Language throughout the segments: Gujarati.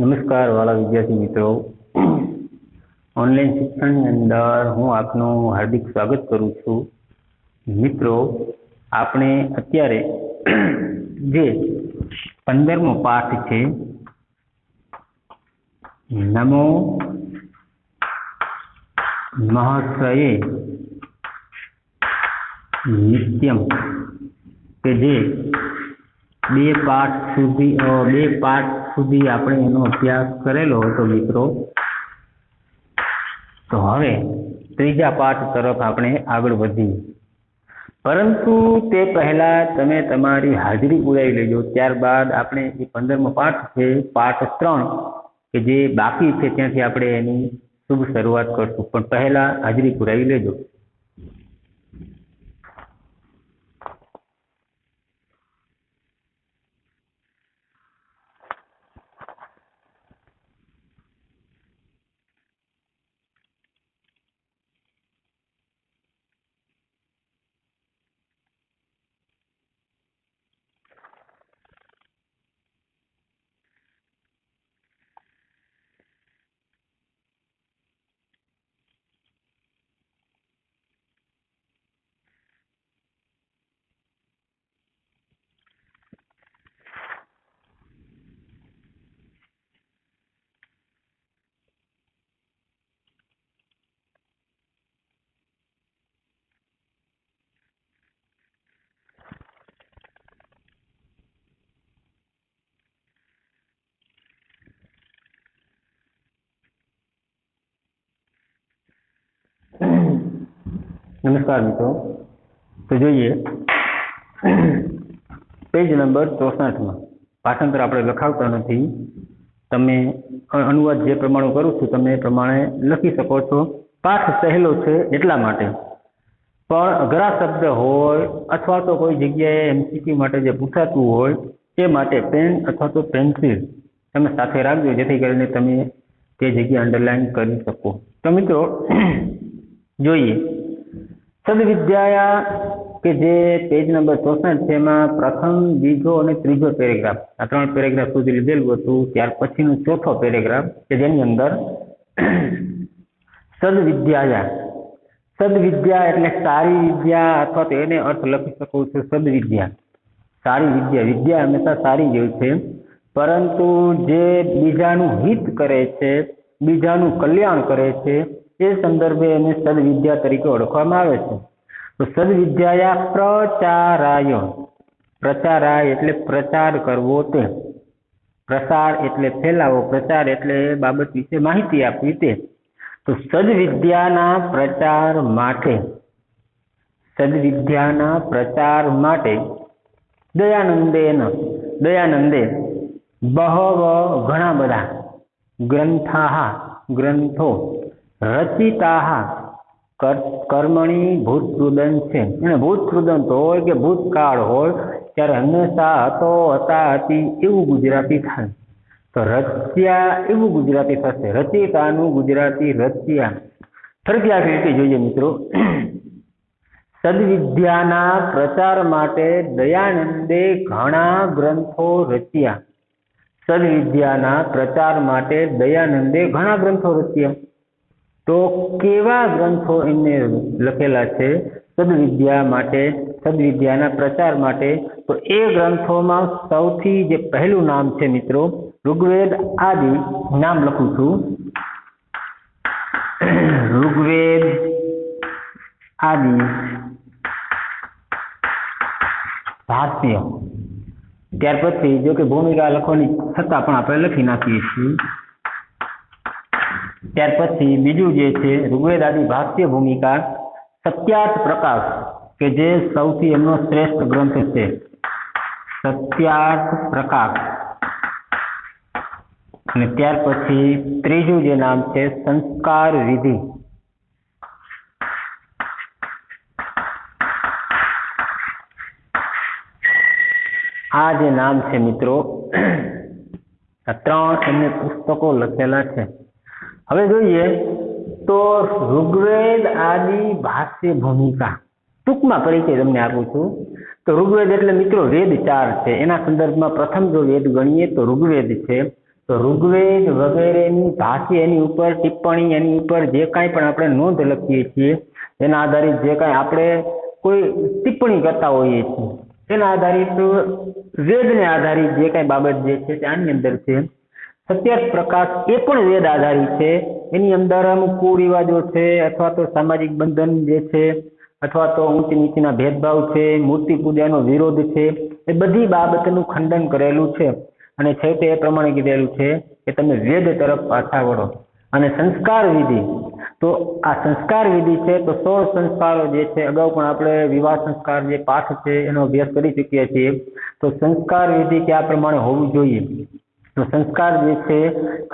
નમસ્કાર વાલા વિદ્યાર્થી મિત્રો, ઓનલાઈન શિક્ષણની અંદર હું આપનું હાર્દિક સ્વાગત કરું છું. મિત્રો, આપણે અત્યારે જે 15મો પાઠ છે, નમો મહર્ષયે નિત્યમ, કે જે બે પાઠ સુધી આપણે એનો અભ્યાસ કરેલો હતો મિત્રો. તો હવે ત્રીજા પાઠ તરફ આપણે આગળ વધીએ, પરંતુ તે પહેલા તમે તમારી હાજરી પુરાવી લેજો. ત્યારબાદ આપણે જે 15મો પાઠ છે, પાઠ 3 કે જે બાકી છે ત્યાંથી આપણે એની શુભ શરૂઆત કરશું, પણ પહેલા હાજરી પુરાવી લેજો. નમસ્કાર મિત્રો, તો જોઈએ પેજ નંબર 64માં. પાઠાંતર આપણે લખાવતા નથી, તમે અનુવાદ જે પ્રમાણે કરું છું તમે એ પ્રમાણે લખી શકો છો. પાઠ સહેલો છે એટલા માટે, પણ અઘરા શબ્દ હોય અથવા તો કોઈ જગ્યાએ એમસીક્યુ માટે જે પૂછાતું હોય તે માટે પેન અથવા તો પેન્સિલ તમે સાથે રાખજો, જેથી કરીને તમે તે જગ્યા અંડરલાઈન કરી શકો. તો મિત્રો જોઈએ, સદવિદ્યા કે જે પેજ નંબર 64 છે એમાં પ્રથમ, બીજો અને ત્રીજો પેરેગ્રાફ, આ 3 પેરેગ્રાફ સુધી લીધેલું હતું. ત્યાર પછીનો ચોથો પેરેગ્રાફ કે જેની અંદર સદવિદ્યા એટલે સારી વિદ્યા, અથવા તો એને અર્થ લખી શકો છો સદવિદ્યા, સારી વિદ્યા. વિદ્યા હંમેશા સારી જ હોય છે, પરંતુ જે બીજાનું હિત કરે છે, બીજાનું કલ્યાણ કરે છે, એ સંદર્ભે એને સદવિદ્યા તરીકે ઓળખવામાં આવે છે. તો સદવિદ્યા પ્રચારાય, પ્રચારાય એટલે પ્રચાર કરવો, તે પ્રસાર એટલે ફેલાવો, પ્રચાર એટલે બાબત વિશે માહિતી આપવી તે. તો સદવિદ્યાના પ્રચાર માટે, સદવિદ્યાના પ્રચાર માટે દયાનંદે બહવ ઘણા બધા ગ્રંથો રચિતા કર્મણી ભૂતકૃદન છે. એને ભૂતકૃદંત હોય કે ભૂતકાળ હોય ત્યારે હંમેશા હતો, હતા, હતી એવું ગુજરાતી થાય. તો રચ્યા એવું ગુજરાતી થશે, રચિતાનું ગુજરાતી રચ્યા. ફરીથી આ રીતે જોઈએ મિત્રો, સદવિદ્યાના પ્રચાર માટે દયાનંદે ઘણા ગ્રંથો રચ્યા. સદવિદ્યાના પ્રચાર માટે દયાનંદે ઘણા ગ્રંથો રચ્યા. તો કેવા ગ્રંથો એમને લખેલા છે સદવિદ્યા માટે, સદવિદ્યાના પ્રચાર માટે? તો એ ગ્રંથોમાં સૌથી જે પહેલું નામ છે મિત્રો, ઋગ્વેદ આદિ. નામ લખું છું, ઋગ્વેદ આદિ ભાષ્ય. ત્યાર પછી જો કે ભૂમિકા લખવાની છતાં પણ આપણે લખી નાખીએ છીએ. ત્યાર પછી બીજું જે છે ઋગ્વેદ આદિ ભાષ્ય ભૂમિકા, સત્યાર્થ પ્રકાશ કે જે સૌથી એમનો શ્રેષ્ઠ ગ્રંથ છે, સત્યાર્થ પ્રકાશ. અને ત્યાર પછી ત્રીજું જે નામ છે સંસ્કાર વિધિ. આ જે નામ છે મિત્રો, આ 3 એમને પુસ્તકો લખેલા છે. હવે જોઈએ તો ઋગ્વેદ આદિ ભાષ્ય ભૂમિકા, ટૂંકમાં પરિચય તમને આપું છું. તો ઋગ્વેદ એટલે મિત્રો વેદ 4 છે. એના સંદર્ભમાં પ્રથમ જો વેદ ગણીએ તો ઋગ્વેદ છે. તો તો ઋગ્વેદ વગેરેની ભાષ્ય, એની ઉપર ટિપ્પણી, એની ઉપર જે કાંઈ પણ આપણે નોંધ લખીએ છીએ, એના આધારિત જે કાંઈ આપણે કોઈ ટિપ્પણી કરતા હોઈએ છીએ, તેના આધારિત વેદને આધારિત જે કાંઈ બાબત જે છે તે આની અંદર છે. સત્યાર્થ પ્રકાશ એ પણ વેદ આધારિત છે. એની અંદર અમુક કુરિવાજો છે, અથવા તો સામાજિક બંધન જે છે, અથવા તો ઊંચ નીચના ભેદભાવ છે, મૂર્તિ પૂજાનો વિરોધ છે, એ બધી બાબતનું ખંડન કરેલું છે. અને છેવટે એ પ્રમાણે કીધેલું છે કે તમે વેદ તરફ પાછા વળો. અને સંસ્કાર વિધિ, તો આ સંસ્કાર વિધિ છે તો 16 સંસ્કારો જે છે, અગાઉ પણ આપણે વિવાહ સંસ્કાર જે પાઠ છે એનો અભ્યાસ કરી ચૂક્યા છીએ. તો સંસ્કાર વિધિ કયા પ્રમાણે હોવું જોઈએ, તો સંસ્કાર જે છે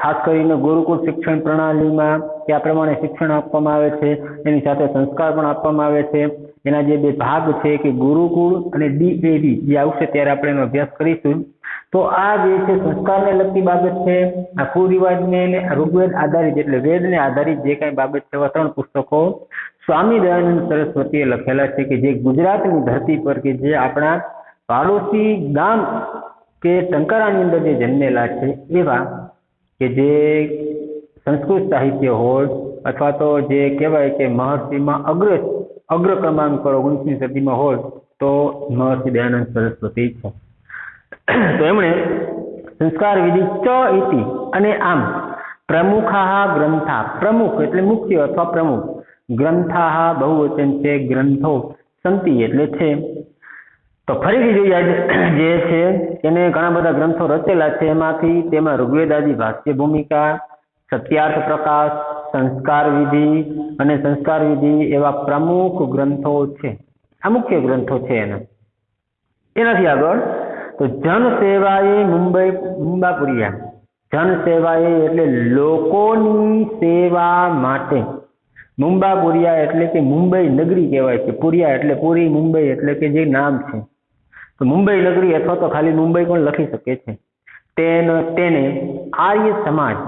ખાસ કરીને ગુરુકુળ શિક્ષણ પ્રણાલીમાં કયા પ્રમાણે શિક્ષણ આપવામાં આવે છે, એની સાથે સંસ્કાર પણ આપવામાં આવે છે. એના જે બે ભાગ છે કે ગુરુકુળ અને ડીએવી જે આવશે ત્યારે આપણે એનો અભ્યાસ કરીશું. તો આ જે છે સંસ્કારને લગતી બાબત છે. આ કુરિવાજને ઋગ્વેદ આધારિત એટલે વેદને આધારિત જે કાંઈ બાબત છે એવા 3 પુસ્તકો સ્વામી દયાનંદ સરસ્વતીએ લખેલા છે, કે જે ગુજરાતની ધરતી પર, કે જે આપણા પાડોશી ગામ કે ટંકારાની અંદર જે જન્મેલા છે એવા, કે જે સંસ્કૃત સાહિત્ય હોય, અથવા તો જે કહેવાય કે મહર્ષિમાં અગ્ર ક્રમાંક પર 19મી સદીમાં હોય તો મહર્ષિ દયાનંદ સરસ્વતી છે. તો એમણે સંસ્કાર વિધિ ચ ઇતિ અને આમ પ્રમુખા ગ્રંથા, પ્રમુખ એટલે મુખ્ય અથવા પ્રમુખ, ગ્રંથા બહુવચન છે, ગ્રંથો સંતિ એટલે છે. તો ફરીથી જોઈએ જે છે એને ઘણા બધા ગ્રંથો રચેલા છે. એમાંથી તેમાં ઋગ્વેદ આદિ ભાષ્ય ભૂમિકા, સત્યાર્થ પ્રકાશ, સંસ્કાર વિધિ અને સંસ્કાર વિધિ એવા પ્રમુખ ગ્રંથો છે. આ મુખ્ય ગ્રંથો છે એનાથી આગળ તો જન સેવાએ મુંબાપુરિયા, જન સેવાએ એટલે લોકોની સેવા માટે, મુંબાપુરિયા એટલે કે મુંબઈ નગરી કહેવાય છે, પુરિયા એટલે પુરી, મુંબઈ એટલે કે જે નામ છે. તો મુંબઈ નગરી અથવા તો ખાલી મુંબઈ પણ લખી શકે છે. તેને આર્ય સમાજ,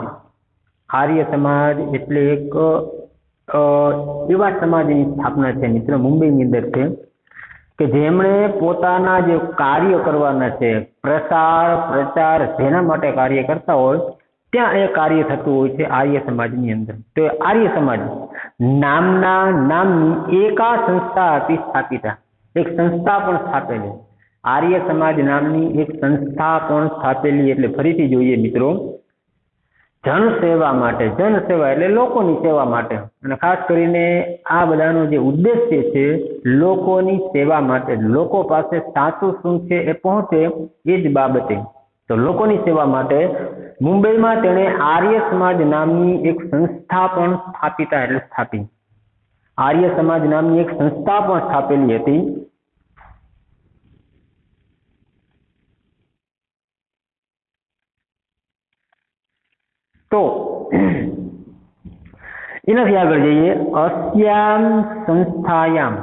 આર્ય સમાજ એટલે એક એવા સમાજની સ્થાપના છે મિત્ર મુંબઈની અંદર છે, કે જેમણે પોતાના જે કાર્ય કરવાના છે, પ્રચાર જેના માટે કાર્ય કરતા હોય ત્યાં એ કાર્ય થતું હોય છે આર્ય સમાજની અંદર. તો આર્ય સમાજ નામની એકા સંસ્થા હતી સ્થાપિતા, એક સંસ્થા પણ સ્થાપેલી, આર્ય સમાજ નામની એક સંસ્થા પણ સ્થાપેલી. એટલે ફરીથી જોઈએ મિત્રો, જન સેવા માટે, જન સેવા એટલે લોકોની સેવા માટે, અને ખાસ કરીને આ બધાનો જે ઉદ્દેશ્ય છે લોકોની સેવા માટે, લોકો પાસે સાચું શું છે એ પહોંચે એ જ બાબતે. તો લોકોની સેવા માટે મુંબઈમાં તેણે આર્ય સમાજ નામની એક સંસ્થા પણ સ્થાપિતા એટલે સ્થાપી, આર્ય સમાજ નામની એક સંસ્થા પણ સ્થાપેલી હતી. તો એનાથી આગળ જઈએ, અસ્યામ સંસ્થાયામ,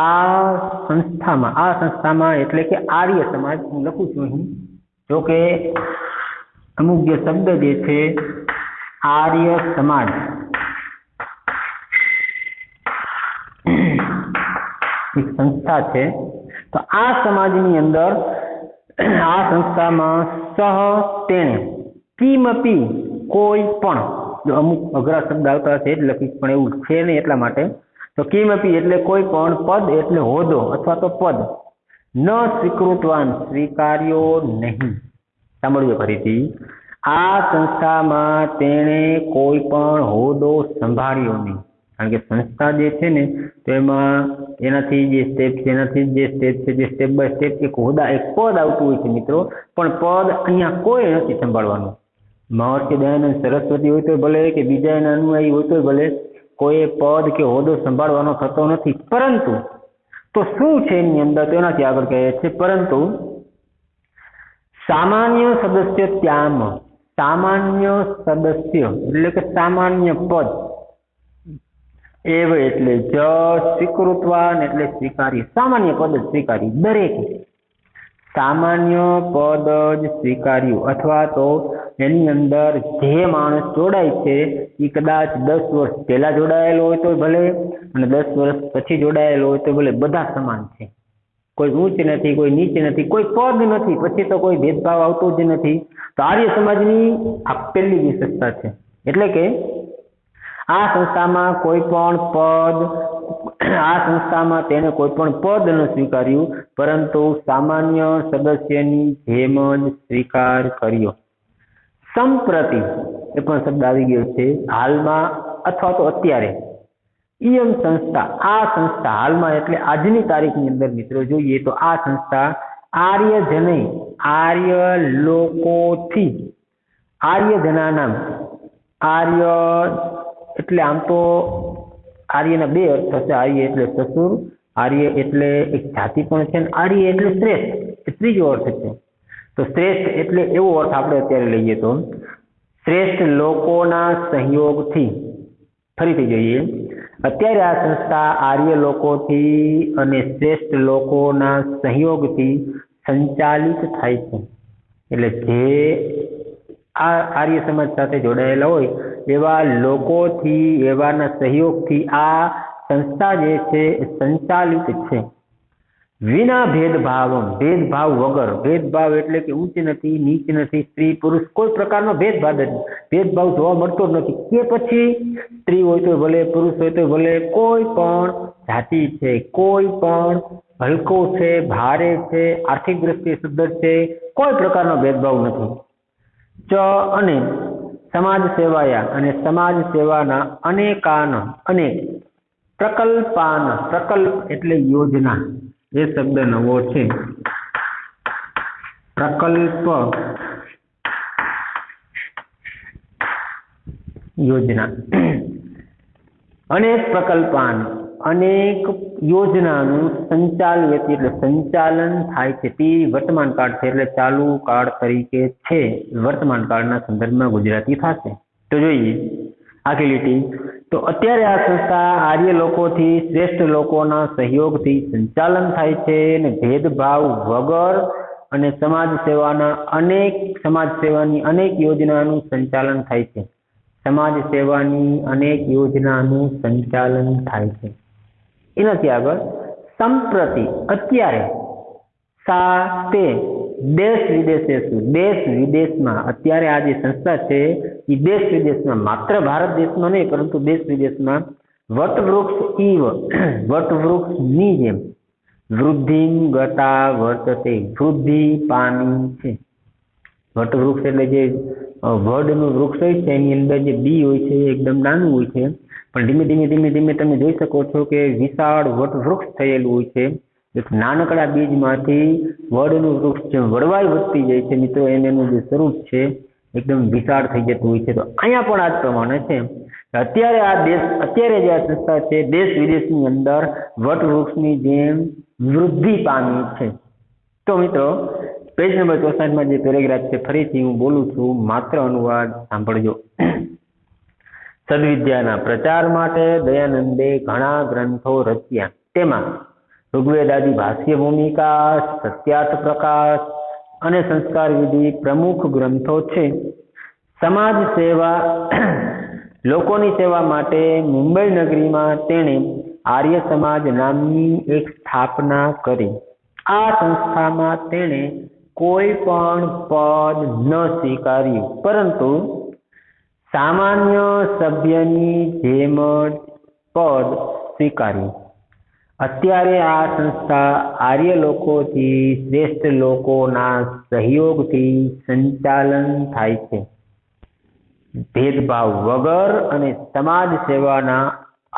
આ સંસ્થામાં એટલે કે આર્ય સમાજ, હું લખું છું અહીં, જો કે અમુક જે શબ્દ જે છે આર્ય સમાજ એક સંસ્થા છે. તો આ સમાજની અંદર આ સંસ્થામાં તેણે કિમપી કોઈ પણ, જો અમુક અઘરા શબ્દ આવતા હશે જ લખીશ પણ એવું છે નહીં એટલા માટે. તો કિમપી એટલે કોઈ પણ, પદ એટલે હોદ્દો અથવા તો પદ, ન સ્વીકૃતવાન સ્વીકાર્યો નહીં. સાંભળજો ફરીથી, આ સંસ્થામાં તેણે કોઈ પણ હોદ્દો સંભાળ્યો નહીં. કારણ કે સંસ્થા જે છે ને તો એમાં એનાથી જે સ્ટેપ છે, જે સ્ટેપ બાય સ્ટેપ એક પદ આવતું હોય છે મિત્રો, પણ પદ અહીંયા કોઈ નથી સંભાળવાનું. મહર્ષિ દયાનંદ સરસ્વતી હોય તો ભલે, કે બીજા એના અનુયાયી હોય તો ભલે, કોઈ પદ કે હોદ્દો સંભાળવાનો થતો નથી. પરંતુ તો શું છે એની અંદર, તો એનાથી આગળ કહે છે, પરંતુ સામાન્ય સદસ્ય ત્યામ, સામાન્ય સદસ્ય એટલે કે સામાન્ય પદ, એવ એટલે જ, સ્વીકૃતવાન એટલે સ્વીકાર્ય, સામાન્ય પદ જ સ્વીકાર્ય, દરેક સામાન્ય પદ જ સ્વીકાર્યું. અથવા તો એની અંદર જે માણસ જોડાય છે એ કદાચ 10 વર્ષ પહેલા જોડાયેલો હોય તો ભલે, અને 10 વર્ષ પછી જોડાયેલો હોય તો ભલે, બધા સમાન છે. કોઈ ઊંચ નથી, કોઈ નીચ નથી, કોઈ પદ નથી, પછી તો કોઈ ભેદભાવ આવતો જ નથી. તો આર્ય સમાજની આ પહેલી વિશેષતા છે. એટલે કે આ સંસ્થામાં કોઈ પણ તેણે કોઈ પણ પદ ન સ્વીકાર્યું, પરંતુ સામાન્ય સદસ્યની જેમ જ સ્વીકાર કર્યો. સંપ્રતિ એ પણ શબ્દ આવી ગયો છે, હાલમાં અથવા તો અત્યારે. ઇયમ સંસ્થા, આ સંસ્થા હાલમાં એટલે આજની તારીખની અંદર મિત્રો જોઈએ તો આ સંસ્થા આર્યજનૈ, આર્ય લોકોથી, આર્યજનાનામ, આર્ય એટલે આમ તો આર્યના બે અર્થ થશે. આર્ય એટલે સસુર, આર્ય એટલે એક જાતિ પણ છે, અને આર્ય એટલે શ્રેષ્ઠ, એ ત્રીજો અર્થ છે. તો શ્રેષ્ઠ એટલે એવો અર્થ આપણે અત્યારે લઈએ તો શ્રેષ્ઠ લોકોના સહયોગથી. ફરીથી જોઈએ, અત્યારે આ સંસ્થા આર્ય લોકોથી અને શ્રેષ્ઠ લોકોના સહયોગથી સંચાલિત થાય છે. એટલે જે આ આર્ય સમાજ સાથે જોડાયેલા હોય એવા લોકોથી, એવાના સહયોગથી આ સંસ્થા જે છે એ સંચાલિત છે. વિના ભેદભાવ, ભેદભાવ વગર. ભેદભાવ એટલે કે ઊંચ નથી, નીચ નથી, સ્ત્રી પુરુષ, કોઈ પ્રકારનો ભેદભાવ જોવા મળતો જ નથી. કે પછી સ્ત્રી હોય તો ભલે, પુરુષ હોય તો ભલે, કોઈ પણ જાતિ છે, કોઈ પણ હલકો છે, ભારે છે, આર્થિક દ્રષ્ટિએ સદ્ધર છે, કોઈ પ્રકારનો ભેદભાવ નથી. અને સમાજ સેવાયા, અને સમાજ સેવાના અનેક પ્રકલ્પાન, પ્રકલ્પ એટલે યોજના, એ શબ્દ નવો છે. પ્રકલ્પ યોજના, અનેક પ્રકલ્પાન, અનેક યોજનાનું સંચાલન એટલે સંચાલન થાય છે. તે વર્તમાન કાળ છે એટલે ચાલુ કાળ તરીકે છે. વર્તમાન કાળના સંદર્ભમાં ગુજરાતી થશે. તો જોઈએ આખી લીટી. તો અત્યારે આ સંસ્થા આર્ય લોકોથી શ્રેષ્ઠ લોકોના સહયોગથી સંચાલન થાય છે, અને ભેદભાવ વગર, અને સમાજ સેવાની અનેક યોજનાનું સંચાલન થાય છે. સમાજ સેવાની અનેક યોજનાનું સંચાલન થાય છે. એનાથી આગળ સંપ્રતિ અત્યારે, સાથે દેશ વિદેશેષુ, દેશ વિદેશમાં. અત્યારે આ જે સંસ્થા છે એ દેશ વિદેશમાં, માત્ર ભારત દેશમાં નહીં પરંતુ દેશ વિદેશમાં વટવૃક્ષ ઇવ, વટવૃક્ષની જેમ વૃદ્ધિ ગતા વર્તતે, વૃદ્ધિ પામી છે. વટવૃક્ષ એટલે જે વડનું વૃક્ષ હોય છે એની અંદર જે બી હોય છે એકદમ નાનું હોય છે, પણ ધીમે ધીમે તમે જોઈ શકો છો કે વિશાળ વટવૃક્ષ થયેલું હોય છે. એક નાનકડા બીજમાંથી વડનું વૃક્ષ જેમ વડવાઈ વધતી જાય છે મિત્રો, એનું જે સ્વરૂપ છે એકદમ વિશાળ થઈ જતું હોય છે. તો અહીંયા પણ આ જ પ્રમાણે છે. અત્યારે જે આ સંસ્થા છે દેશ વિદેશની અંદર વટવૃક્ષની જેમ વૃદ્ધિ પામી છે. તો મિત્રો પેજ નંબર 64 જે પેરેગ્રાફ છે ફરીથી હું બોલું છું, માત્ર અનુવાદ સાંભળજો. સદવિદ્યાના પ્રચાર માટે દયાનંદે ઘણા ગ્રંથો રચ્યા. તેમાં ઋગ્વેદાદી ભાષ્ય ભૂમિકા, સત્યાર્થ પ્રકાશ અને સંસ્કાર વિધિ પ્રમુખ ગ્રંથો છે. સમાજ સેવા, લોકોની સેવા માટે મુંબઈ નગરીમાં તેણે આર્ય સમાજ નામની એક સ્થાપના કરી. આ સંસ્થામાં તેણે કોઈ પણ પદ ન સ્વીકાર્યું, પરંતુ સામાન્ય સભ્યની જેમ જ પદ સ્વીકાર્યું. અત્યારે આ સંસ્થા આર્ય લોકોથી શ્રેષ્ઠ લોકોના સહયોગથી સંચાલન થાય છે. ભેદભાવ વગર અને સમાજ સેવાના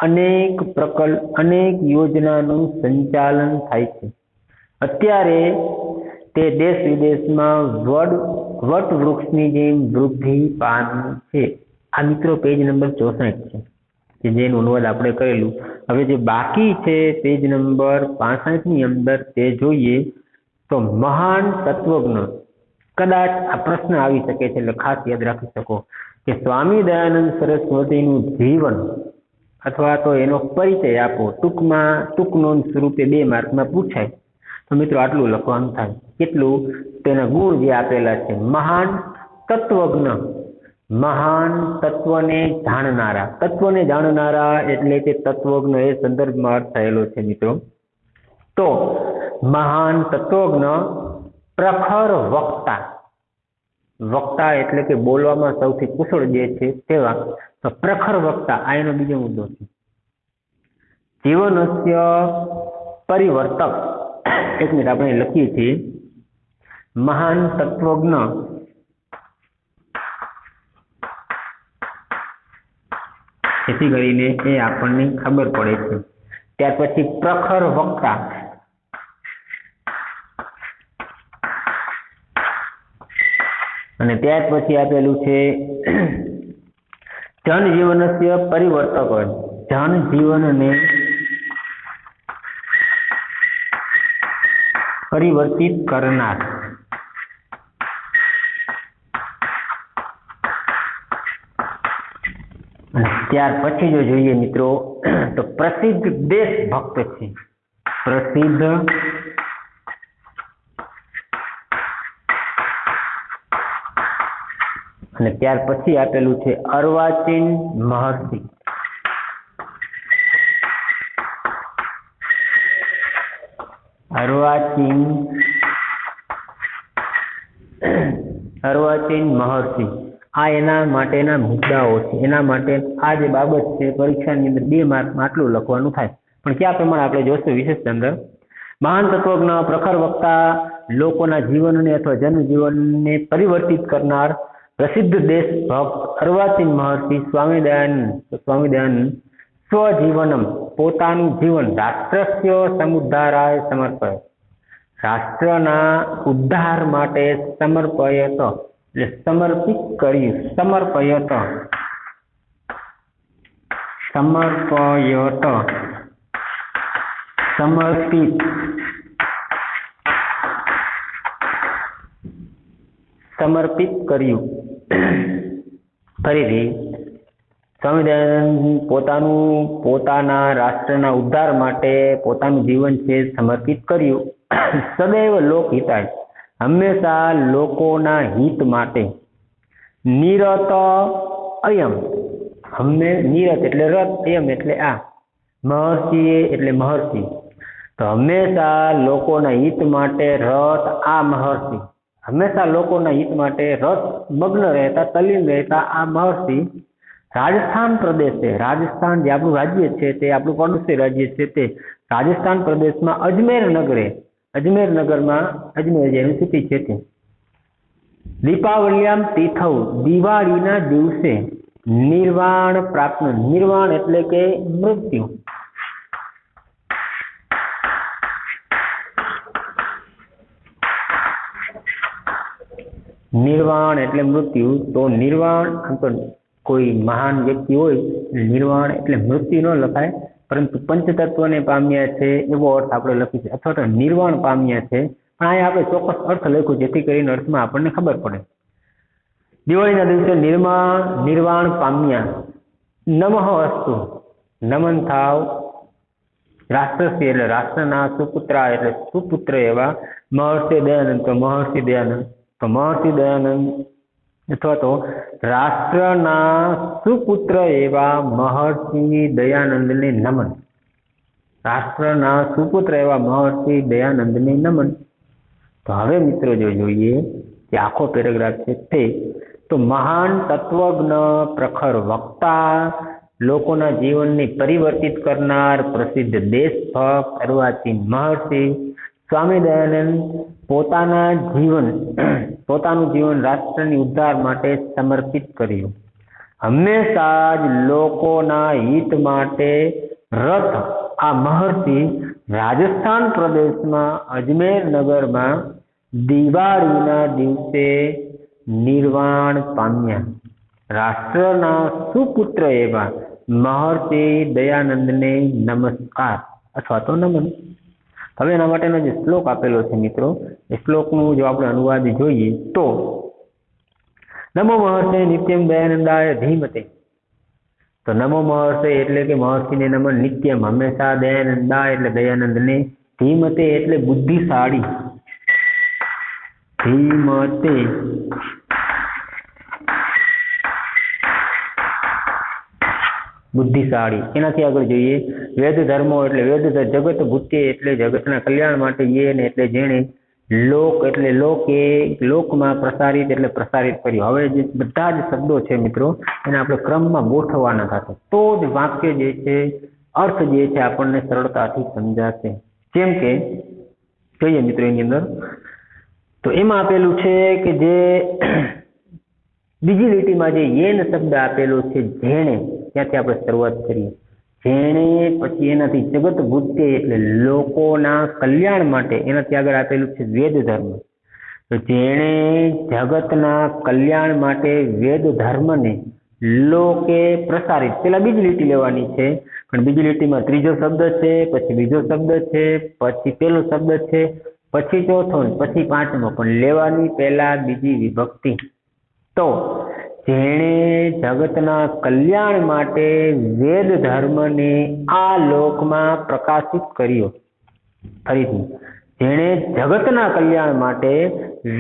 અનેક યોજનાનું સંચાલન થાય છે. અત્યારે તે દેશ વિદેશમાં વટવૃક્ષની જેમ વૃદ્ધિ પામી છે. આ મિત્રો પેજ નંબર 64 છે, જેનું અનુવાદ આપણે કરેલું. હવે જે બાકી છે પેજ નંબર 65 ની અંદર તે જોઈએ તો મહાન તત્વજ્ઞ. કદાચ આ પ્રશ્ન આવી શકે છે એટલે ખાસ યાદ રાખી શકો કે સ્વામી દયાનંદ સરસ્વતીનું જીવન અથવા તો એનો પરિચય આપો. ટૂંક નોંધ સ્વરૂપે 2 માર્કમાં પૂછાય તો મિત્રો આટલું લખવાનું થાય. કેટલું? તેના ગુણ જે આપેલા છે. મહાન તત્વજ્ઞ, મહાન તત્વને જાણનારા એટલે કે તત્વજ્ઞ એ સંદર્ભમાં અર્થ થયેલો છે મિત્રો. તો महान तत्वज्ञ प्रखर वक्ता, वक्ता एटले के बोलवामां सौथी कुशळ जे छे तेवा, तो प्रखर वक्ता आ एनो बीजो मुद्दो छे। जीवनस्य परिवर्तक, एक मिनिट आपणे लखीए छीए महान तत्वज्ञ જેથી કરીને એ આપણને ખબર પડે છે। ત્યાર પછી પ્રખર વક્તા, અને ત્યાર પછી આપેલું છે જનજીવનસ્ય પરિવર્તક, જનજીવનને પરિવર્તિત કરનાર। ત્યાર પછી જો જોઈએ મિત્રો તો પ્રસિદ્ધ દેશભક્ત છે, પ્રસિદ્ધ અને ત્યાર પછી આપેલું છે અર્વાચીન મહર્ષિ। અર્વાચીન મહર્ષિ આ એના માટેના મુદ્દાઓ છે। એના માટે આ જે બાબત છે પરીક્ષાની અંદર 2 માર્કમાં આટલું લખવાનું થાય, પણ કયા પ્રમાણે આપણે જોશું વિશેષ અંદર મહાન તત્વજ્ઞ પ્રખર વક્તા લોકોના જીવનને અથવા જનજીવનને પરિવર્તિત કરનાર પ્રસિદ્ધ દેશભક્ત અર્વાચીન મહર્ષિ સ્વામી દયાનંદ સ્વજીવનમ પોતાનું જીવન રાષ્ટ્રસ્ય સમુદ્ધારાય સમર્પય, રાષ્ટ્રના ઉદ્ધાર માટે સમર્પયત એટલે સમર્પિત કર્યું, સમર્પિત કર્યું। ફરીથી સ્વામી દયાનંદ પોતાના રાષ્ટ્રના ઉદ્ધાર માટે પોતાનું જીવન છે સમર્પિત કર્યું। સદૈવ લોકહિતાય હંમેશા લોકોના હિત માટે, નિરત અયમ નિરત એટલે રત, અયમ એટલે આ, મહર્ષિએ એટલે મહર્ષિ, તો હંમેશા લોકોના હિત માટે રત આ મહર્ષિ, હંમેશા લોકોના હિત માટે રત મગ્ન રહેતા, તલ્લીન રહેતા આ મહર્ષિ રાજસ્થાન પ્રદેશે, રાજસ્થાન જે આપણું રાજ્ય છે તે આપણું પડોશી રાજ્ય છે તે રાજસ્થાન પ્રદેશમાં અજમેર નગરે, અજમેર નગરમાં, અજમેર જે યુનિવર્સિટી છે તે દીપાવલ્યામ તિથૌ દિવાળીના દિવસે નિર્વાણ પ્રાપ્ત, નિર્વાણ એટલે કે મૃત્યુ, નિર્વાણ એટલે મૃત્યુ, તો નિર્વાણ કોઈ મહાન વ્યક્તિ હોય નિર્વાણ એટલે મૃત્યુ ન લખાય, પરંતુ પંચતત્વને પામ્યા છે એવો અર્થ આપણે લખીશું, અથવા તો નિર્વાણ પામ્યા છે, પણ અહીંયા આપણે ચોક્કસ અર્થ લખ્યું જેથી કરીને અર્થમાં આપણને ખબર પડે। દિવાળીના દિવસે નિર્વાણ પામ્યા, નમઃ અસ્તુ નમન થાવ રાષ્ટ્રસ્ય એટલે રાષ્ટ્રના સુપુત્રા એટલે સુપુત્ર એવા મહર્ષિ દયાનંદ, તો મહર્ષિ દયાનંદ, તો મહર્ષિ દયાનંદ અથવા તો રાષ્ટ્રના સુપુત્ર એવા મહર્ષિ દયાનંદને નમન, રાષ્ટ્રના સુપુત્ર એવા મહર્ષિ દયાનંદને નમન। તો હવે મિત્રો જો જોઈએ કે આખો પેરેગ્રાફ છે તે તો મહાન તત્વજ્ઞ પ્રખર વક્તા લોકોના જીવનને પરિવર્તિત કરનાર પ્રસિદ્ધ દેશભક્ત અર્વાચીન મહર્ષિ સ્વામી દયાનંદ પોતાનું જીવન રાષ્ટ્રની ઉદ્ધાર માટે સમર્પિત કર્યું, હંમેશા જ લોકોના હિત માટે રત આ મહર્ષિ રાજસ્થાન પ્રદેશમાં અજમેર નગરમાં દિવાળીના દિવસે નિર્વાણ પામ્યા। રાષ્ટ્રના સુપુત્ર એવા મહર્ષિ દયાનંદને નમસ્કાર અથવા તો નમન। હવે એના માટેનો જે શ્લોક આપેલો છે મિત્રો, એ શ્લોકનું જો આપણે અનુવાદ જોઈએ તો નમો મહર્ષિ નિત્યમ દયાનંદાય ધીમતે, તો નમો મહર્ષિ એટલે કે મહર્ષિને નમન, નિત્યમ હંમેશા, દયાનંદાય એટલે દયાનંદને, ધીમતે એટલે બુદ્ધિશાળી, ધીમતે બુદ્ધિશાળી. એનાથી આગળ જોઈએ વેદ ધર્મો એટલે વેદ જગત ભૂત્ય એટલે જગતના કલ્યાણ માટે એ ને એટલે જેણે લોક એટલે લોકે લોકમાં પ્રસારિત એટલે પ્રસારિત કર્યું. હવે જે બધા જ શબ્દો છે મિત્રો એને આપણે ક્રમમાં ગોઠવવાના થશે તો જ વાક્ય જે છે અર્થ જે છે આપણને સરળતાથી સમજાશે. જેમ કે જોઈએ મિત્રો એની અંદર તો એમાં આપેલું છે કે જે બીજી લીટીમાં જે યેન શબ્દ આપેલો છે જેણે, ત્યાંથી આપણે શરૂઆત કરીએ. જેણે પછી એનાથી જગત ભૂત્ય એટલે લોકોના કલ્યાણ માટે, એનાથી આગળ આપેલું છે વેદ ધર્મ. તો જેણે જગતના કલ્યાણ માટે વેદ ધર્મને લોકે પ્રસારિત, પેલા બીજી લીટી લેવાની છે પણ બીજી લીટીમાં ત્રીજો શબ્દ છે, પછી બીજો શબ્દ છે, પછી પેલો શબ્દ છે, પછી ચોથો, પછી પાંચમો, પણ લેવાની પહેલા બીજી વિભક્તિ. તો જેણે જગતના કલ્યાણ માટે વેદ ધર્મને આ લોકમાં પ્રકાશિત કર્યો. ફરીથી, જેણે જગતના કલ્યાણ માટે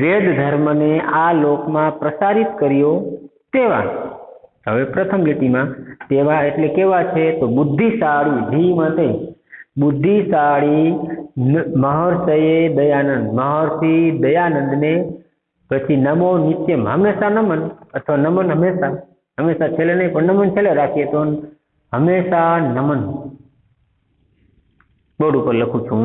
વેદ ધર્મને આ લોકમાં પ્રસારિત કર્યો તેવા. હવે પ્રથમ લીટીમાં તેવા એટલે કેવા છે તો બુદ્ધિશાળી, ધી માટે બુદ્ધિશાળી મહર્ષયે દયાનંદ, મહર્ષિ દયાનંદને. પછી નમો નિત્યમ, હંમેશા નમન અથવા નમન હંમેશા, હંમેશા છેલ્લે નહીં પણ નમન છેલ્લે રાખીએ તો હંમેશા નમન. બોર્ડ ઉપર લખું છું.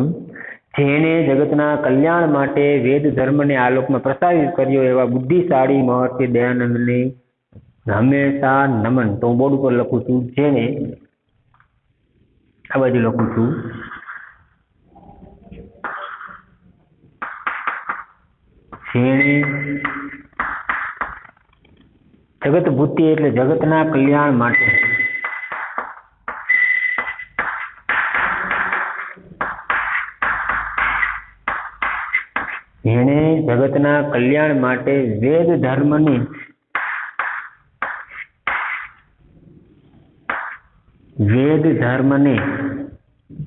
જેણે જગતના કલ્યાણ માટે વેદ ધર્મને આલોકમાં પ્રસારિત કર્યો એવા બુદ્ધિશાળી મહર્ષિ દયાનંદને હંમેશા નમન. તો હું બોર્ડ ઉપર લખું છું જેણે, આ બાજુ લખું છું જેણે જગત ભૂતિ એટલે જગતના કલ્યાણ માટે જેણે જગતના કલ્યાણ માટે વેદ ધર્મને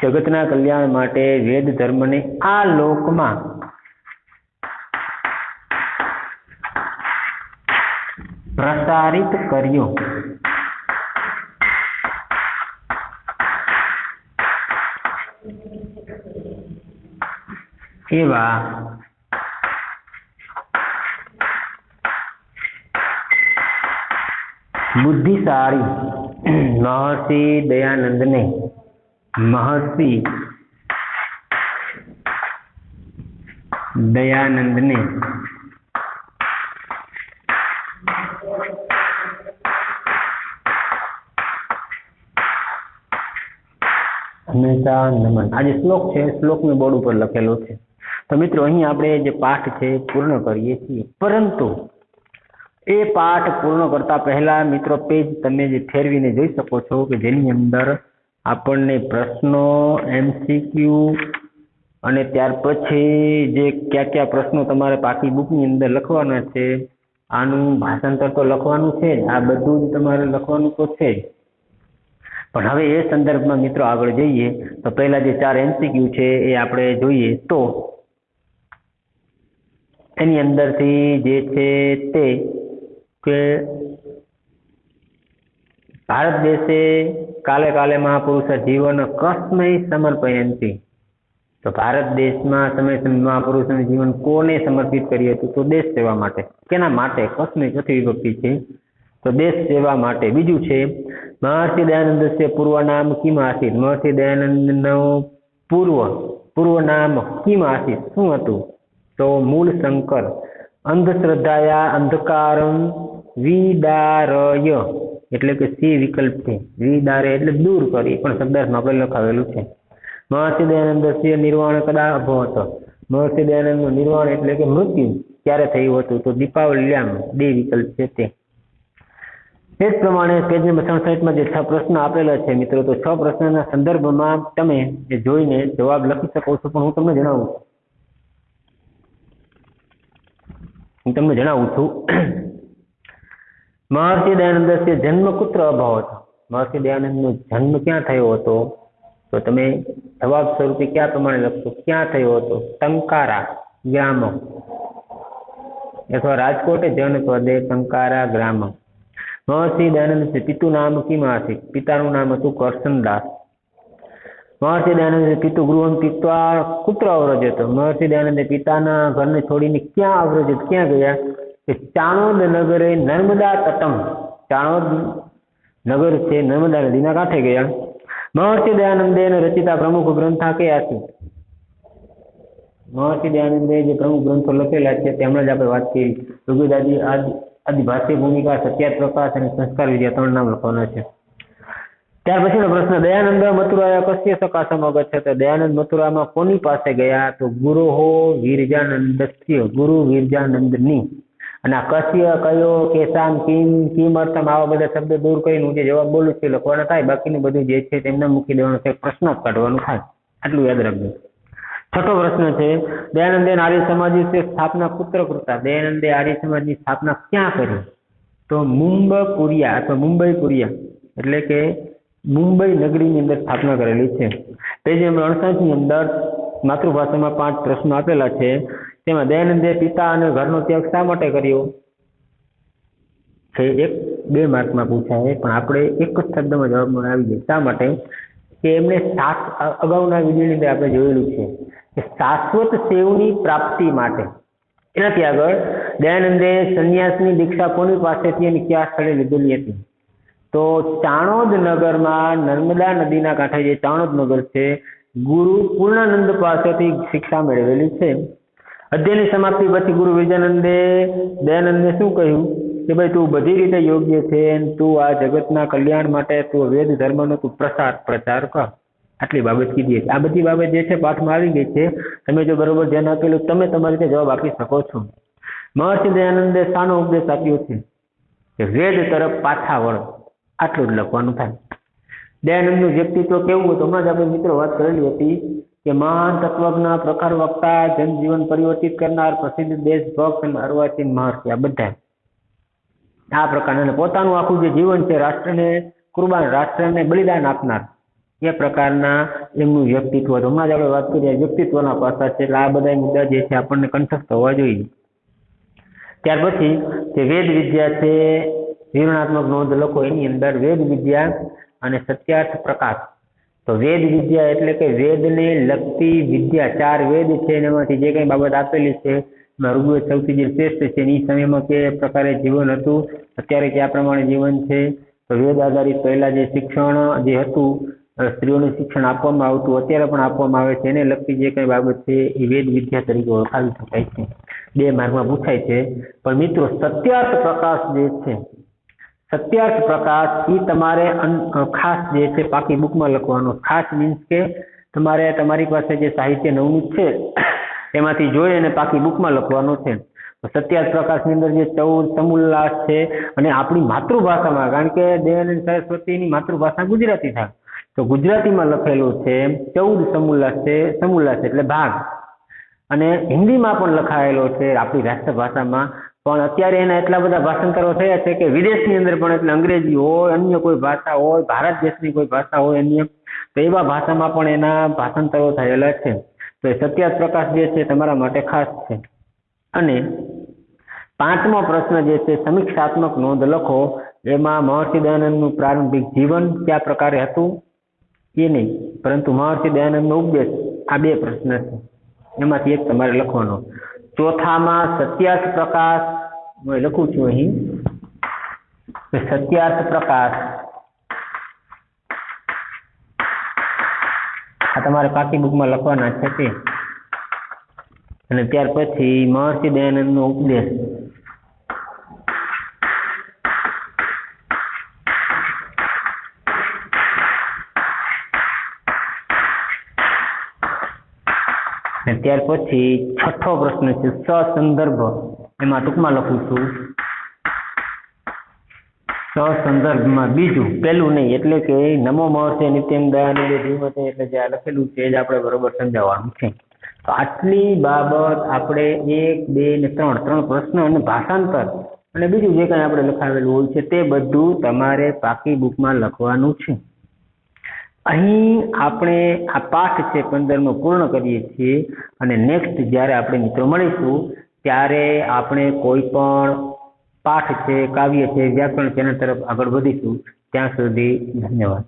જગતના કલ્યાણ માટે વેદ ધર્મને આ લોકમાં પ્રસારિત કર્યો. એવા બુદ્ધિશાળી મહર્ષિ દયાનંદને, મહર્ષિ દયાનંદને હંમેશા નમન. આ જે શ્લોક છે શ્લોકને બોર્ડ ઉપર લખેલો છે. તો મિત્રો અહીં આપણે જે પાઠ છે પૂર્ણ કરીએ છીએ, પરંતુ એ પાઠ પૂર્ણ કરતા પહેલા મિત્રો પેજ તમે જે ફેરવીને જોઈ શકો છો કે જેની અંદર આપણને પ્રશ્નો, MCQ અને ત્યાર પછી જે કયા પ્રશ્નો તમારે પાકી બુકની અંદર લખવાના છે, આનું ભાષાંતર તો લખવાનું છે જ, આ બધું જ તમારે લખવાનું તો છે જ. પણ હવે એ સંદર્ભમાં મિત્રો આગળ જઈએ તો પહેલા જે 4 MCQ છે એ આપણે જોઈએ. તો એની અંદરથી જે છે તે કે ભારત દેશે કાલે કાલે મહાપુરુષ જીવન કસ્મૈ સમર્પયંતિ. તો ભારત દેશમાં સમય મહાપુરુષોનું જીવન કોને સમર્પિત કર્યું હતું? તો દેશ સેવા માટે. કેના માટે? કસ્મૈ ચોથી વિભક્તિ છે તો દેશ સેવા માટે. બીજું છે મહર્ષિ દયાનંદસ્ય પૂર્વ નામ કિમ આસીત. મહર્ષિ દયાનંદનો પૂર્વ નામ કિમ આસીત, શું હતું? તો મૂળ શંકર. અંધશ્રદ્ધાયા અંધકારમ વિદારય એટલે કે સી વિકલ્પ છે. વિદારે એટલે દૂર કરી, પણ શબ્દાર્થમાં આપણે લખાવેલું છે. મહર્ષિ દયાનંદસ્ય નિર્વાણ કદા અભવત. મહર્ષિ દયાનંદનું નિર્વાણ એટલે કે મૃત્યુ ક્યારે થયું હતું? તો દીપાવલ્યામ, બે વિકલ્પ છે તે. એ જ પ્રમાણે પેજ નંબર 67માં જે 6 પ્રશ્નો આપેલા છે મિત્રો, તો 6 પ્રશ્નના સંદર્ભમાં તમે એ જોઈને જવાબ લખી શકો છો. પણ હું તમને જણાવું છું મહર્ષિ દયાનંદસ્ય જન્મ કુત્ર અભવત. મહર્ષિ દયાનંદનો જન્મ ક્યાં થયો હતો? તો તમે જવાબ સ્વરૂપે ક્યાં પ્રમાણે લખશો? ક્યાં થયો હતો? ટંકારા ગ્રામ અથવા રાજકોટ જનપદે ટંકારા ગ્રામ. महर्षि दयानंद पितु नाम किम आसीत्? पिताનું નામ હતું કરશનદાસ। महर्षि दयानंद पितु गृहं तीत्वा कुत्र अव्रजत? महर्षि दयानंदे पिताના ઘરને છોડીને ક્યાં અવ્રજત, ક્યાં ગયા? કે ચાણોદ નગરે નર્મદા તટમ, ચાણોદ નગર છે નર્મદા નદીના કાંઠે ગયા। महर्षि दयानंदे रचिता प्रमुख ग्रंथा के आसी? महर्षि दयानंदे जो प्रमुख ग्रंथो लखेला है તેમણે જ આપણે વાત કરી ઋગ્વેદાદી આદિભાષ્ય ભૂમિકા સત્યાર્થ પ્રકાશ અને સંસ્કાર વિદ્યા 3 નામ લખવાના છે। ત્યાર પછીનો પ્રશ્ન દયાનંદ મથુરાયા કસ્ય સકાશમ અગચ્છત? દયાનંદ મથુરામાં કોની પાસે ગયા? તો ગુરુહો વીરજાનંદસ્ય, ગુરુ વીરજાનંદની। અને આ કસ્ય, કયો, કેસામ, કિમ, કિમર્થમ આવા બધા શબ્દ દૂર કરીને હું જે જવાબ બોલું છું લખવાના થાય, બાકીનું બધું જે છે તેમને મૂકી દેવાનું છે, પ્રશ્ન જ કાઢવાનું થાય, આટલું યાદ રાખજો। છઠ્ઠો પ્રશ્ન છે દયાનંદે આર્ય સમાજ સ્થાપના પુત્ર કૃતા? દયાનંદે આર્ય સમાજની સ્થાપના ક્યાં કરી? તો મુંબપુરિયા અથવા મુંબઈપુરિયા એટલે કે મુંબઈ નગરીની અંદર સ્થાપના કરેલી છે। પેજ નંબર 68 ની અંદર માતૃભાષામાં 5 પ્રશ્નો આપેલા છે, તેમાં દયાનંદે પિતા અને ઘરનો ત્યાગ શા માટે કર્યો છે? 1-2 માર્કમાં પૂછાય, પણ આપણે એક જ શબ્દમાં જવાબમાં આવી જાય। શા માટે? કે એમણે અગાઉના વિડીયોની અંદર આપણે જોયેલું છે કે શાશ્વત સેવની પ્રાપ્તિ માટે। એનાથી આગળ દયાનંદે સંન્યાસની દીક્ષા કોની પાસેથી અને કયા સ્થળે લીધેલી હતી? તો ચાણોદ નગરમાં નર્મદા નદીના કાંઠે જે ચાણોદ નગર છે ગુરુ પૂર્ણાનંદ પાસેથી શિક્ષા મેળવેલી છે। અધ્યયનની સમાપ્તિ પછી ગુરુ વિજયાનંદે દયાનંદને શું કહ્યું કે ભાઈ તું બધી રીતે યોગ્ય છે, તું આ જગતના કલ્યાણ માટે તું વેદ ધર્મનો તું પ્રચાર કર, આટલી બાબત કીધી છે। આ બધી બાબત જે છે પાઠમાં આવી ગઈ છે, તમે જો બરોબર ધ્યાન આપેલું તમે તમારી રીતે જવાબ આપી શકો છો। મહર્ષિ દયાનંદે શાનો ઉપદેશ આપ્યો છે? કે વેદ તરફ પાછા વળો, આટલું જ લખવાનું થાય। દયાનંદનું વ્યક્તિત્વ કેવું હતું? હમણાં જ આપણે મિત્રો વાત કરેલી હતી કે મહાન તત્વજ્ઞ, પ્રખર વક્તા, જનજીવન પરિવર્તિત કરનાર, પ્રસિદ્ધ દેશભક્ત અને અર્વાચીન મહર્ષિ, આ બધા આ પ્રકારના પોતાનું આખું જે જીવન છે રાષ્ટ્રને કુરબાન, રાષ્ટ્રને બલિદાન આપનાર એ પ્રકારના એમનું વ્યક્તિત્વ હતું। હમણાં જ આપણે વાત કરીએ વ્યક્તિત્વના પાસા છે, એટલે આ બધા મુદ્દા જે છે આપણને કંઠસ્થ હોવા જોઈએ। ત્યાર પછી જે વેદ વિદ્યા છે વિવરણાત્મક નોંધ લખો, એની અંદર વેદ વિદ્યા અને સત્યાર્થ પ્રકાશ। તો વેદ વિદ્યા એટલે કે વેદને લગતી વિદ્યા, 4 વેદ છે એમાંથી જે કંઈ બાબત આપેલી છે, ઋગ્વેદ સૌથી જે શ્રેષ્ઠ છે, એ સમયમાં કે પ્રકારે જીવન હતું, અત્યારે કયા પ્રમાણે જીવન છે, તો વેદ આધારિત પહેલા જે શિક્ષણ જે હતું સ્ત્રીઓને શિક્ષણ આપવામાં આવતું, અત્યારે પણ આપવામાં આવે છે, એને લગતી જે કંઈ બાબત છે એ વેદ વિદ્યા તરીકે ઓળખાવી શકાય છે। 2 માર્કમાં પૂછાય છે। પણ મિત્રો સત્યાર્થ પ્રકાશ જે છે, સત્યાર્થ પ્રકાશ એ તમારે ખાસ જે છે પાકી બુકમાં લખવાનો। ખાસ મીન્સ કે તમારે તમારી પાસે જે સાહિત્ય નવનીત છે એમાંથી જોઈ અને પાકી બુકમાં લખવાનો છે। સત્યાર્થ પ્રકાશની અંદર જે 14 સમુલ્લાસ છે, અને આપણી માતૃભાષામાં, કારણ કે દયાનંદ સરસ્વતીની માતૃભાષા ગુજરાતી થાય, તો ગુજરાતીમાં લખેલું છે 14 સમુલ્લાસ છે, સમુલ્લાસ એટલે ભાગ, અને હિન્દીમાં પણ લખાયેલો છે આપણી રાષ્ટ્રભાષામાં। પણ અત્યારે એના એટલા બધા ભાષાંતરો થયા છે કે વિદેશની અંદર પણ, એટલે અંગ્રેજી હોય, અન્ય કોઈ ભાષા હોય, ભારત દેશની કોઈ ભાષા હોય અન્ય, તો એવા ભાષામાં પણ એના ભાષાંતરો થયેલા છે। તો એ સત્યાર્થ પ્રકાશ જે છે તમારા માટે ખાસ છે। અને 5મો પ્રશ્ન જે છે સમીક્ષાત્મક નોંધ લખો, એમાં મહર્ષિ દયાનંદનું પ્રારંભિક જીવન કયા પ્રકારે હતું એ નહીં, પરંતુ મહર્ષિ દયાનંદનો ઉપદેશ, આ 2 પ્રશ્ન છે, એમાંથી એક તમારે લખવાનો। ચોથામાં સત્યાર્થ પ્રકાશ, હું લખું છું અહીં સત્યાર્થ પ્રકાશ, આ તમારે પાકી બુકમાં લખવાના છે તે। અને ત્યાર પછી મહર્ષિ દયાનંદનો ઉપદેશ, અને ત્યાર પછી 6થો પ્રશ્ન છે સસંદર્ભ, એમાં ટૂંકમાં લખું છું સસંદર્ભમાં બીજું, પહેલું નહીં, એટલે કે નમો મહર્ષિ નિત્યમ દયાનંદ જીવતે, એટલે જે લખેલું છે જ આપણે બરોબર સમજાવવાનું છે। તો આટલી બાબત આપણે 1, 2 ને 3 પ્રશ્ન અને ભાષાંતર અને બીજું જે કંઈ આપણે લખાવેલું હોય છે તે બધું તમારે પાકી બુકમાં લખવાનું છે। અહીં આપણે આ પાઠ છે 15મો પૂર્ણ કરીએ છીએ, અને નેક્સ્ટ જ્યારે આપણે મિત્રો મળીશું ત્યારે આપણે કોઈ પણ પાઠ છે, કાવ્ય છે, વ્યાકરણ ચેનલ તરફ આગળ વધીશું. ત્યાં સુધી ધન્યવાદ.